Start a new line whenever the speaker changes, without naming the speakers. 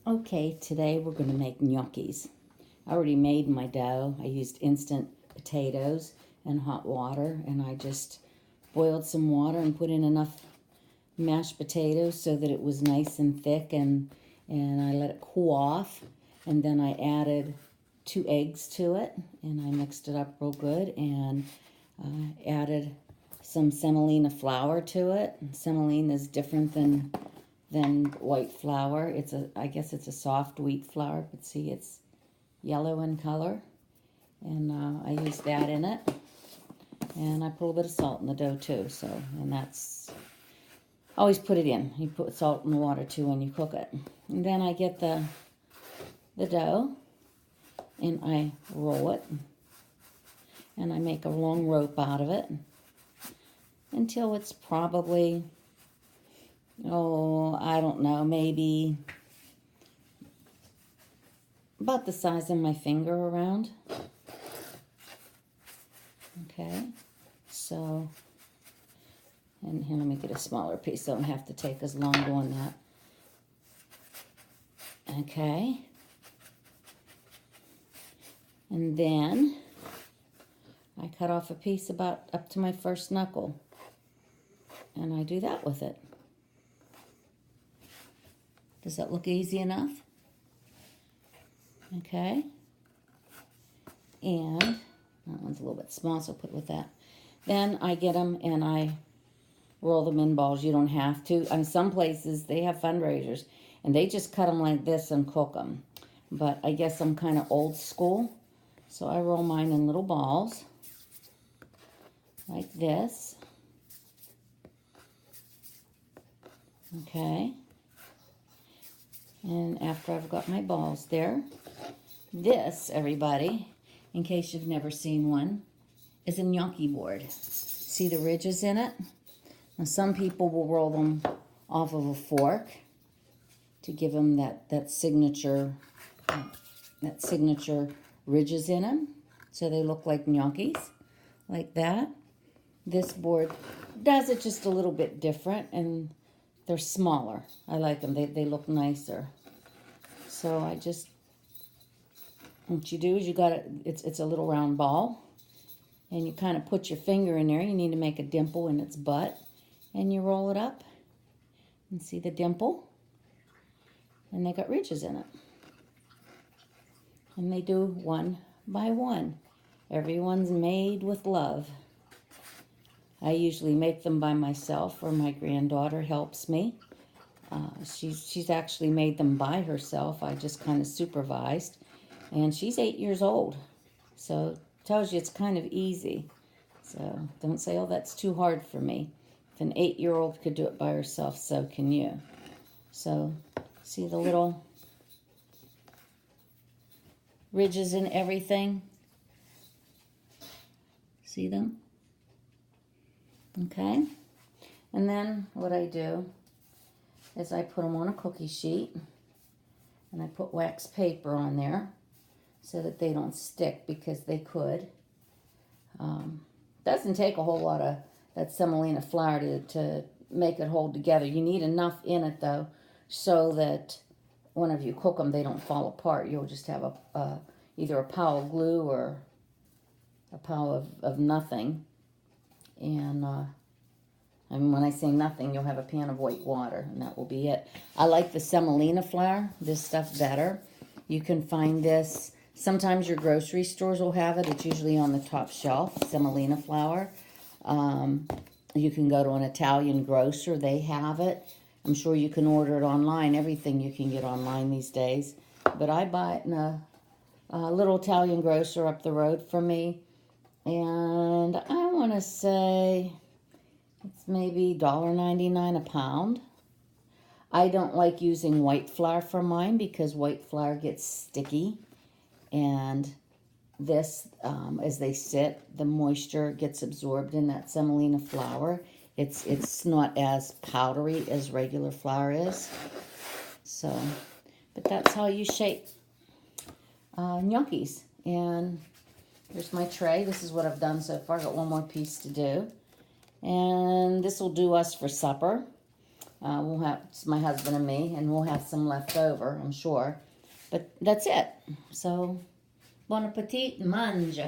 Okay, today we're going to make gnocchis. I already made my dough. I used instant potatoes and hot water, and I just boiled some water and put in enough mashed potatoes so that it was nice and thick, and I let it cool off, and then I added 2 eggs to it, and I mixed it up real good, and added some semolina flour to it. Semolina is different than white flour. I guess it's a soft wheat flour, but see, it's yellow in color, and I used that in it, and I put a little bit of salt in the dough too. So, and that's always put it in. You put salt in the water too when you cook it, and then I get the dough, and I roll it, and I make a long rope out of it until it's probably, I don't know, maybe about the size of my finger around. Okay, so, and here, let me get a smaller piece so I don't have to take as long doing that. Okay, and then I cut off a piece about up to my first knuckle, and I do that with it. Does that look easy enough? Okay. And that one's a little bit small, so I'll put it with that. Then I get them and I roll them in balls. You don't have to. In some places, they have fundraisers, and they just cut them like this and cook them. But I guess I'm kind of old school, so I roll mine in little balls like this. Okay. And after I've got my balls there, this, everybody, in case you've never seen one, is a gnocchi board. See the ridges in it? Now, some people will roll them off of a fork to give them that signature ridges in them, so they look like gnocchis, like that. This board does it just a little bit different, and they're smaller. I like them. They look nicer. So what you do is you got it. It's a little round ball, and you kind of put your finger in there. You need to make a dimple in its butt, and you roll it up, and see the dimple, and they got ridges in it. And they do one by one. Everyone's made with love. I usually make them by myself, or my granddaughter helps me. She's actually made them by herself. I just kind of supervised. And she's 8 years old. So it tells you it's kind of easy. So don't say, oh, that's too hard for me. If an 8-year-old could do it by herself, so can you. So see the little ridges and everything? See them? Okay, and then what I do is I put them on a cookie sheet, and I put wax paper on there so that they don't stick, because they could. Doesn't take a whole lot of that semolina flour to make it hold together. You need enough in it, though, so that whenever you cook them, they don't fall apart. You'll just have either a pile of glue or a pile of nothing. And when I say nothing, you'll have a pan of white water, and that will be it. I like the semolina flour, this stuff, better. You can find this. Sometimes your grocery stores will have it. It's usually on the top shelf, semolina flour. You can go to an Italian grocer. They have it. I'm sure you can order it online. Everything you can get online these days. But I buy it in a little Italian grocer up the road from me. And I want to say it's maybe $1.99 a pound. I don't like using white flour for mine because white flour gets sticky. And this, as they sit, the moisture gets absorbed in that semolina flour. It's not as powdery as regular flour is. So, but that's how you shape gnocchis. And here's my tray. This is what I've done so far. I've got one more piece to do. And this will do us for supper. We'll have, it's my husband and me, and we'll have some left over, I'm sure. But that's it. So, bon appetit, mange.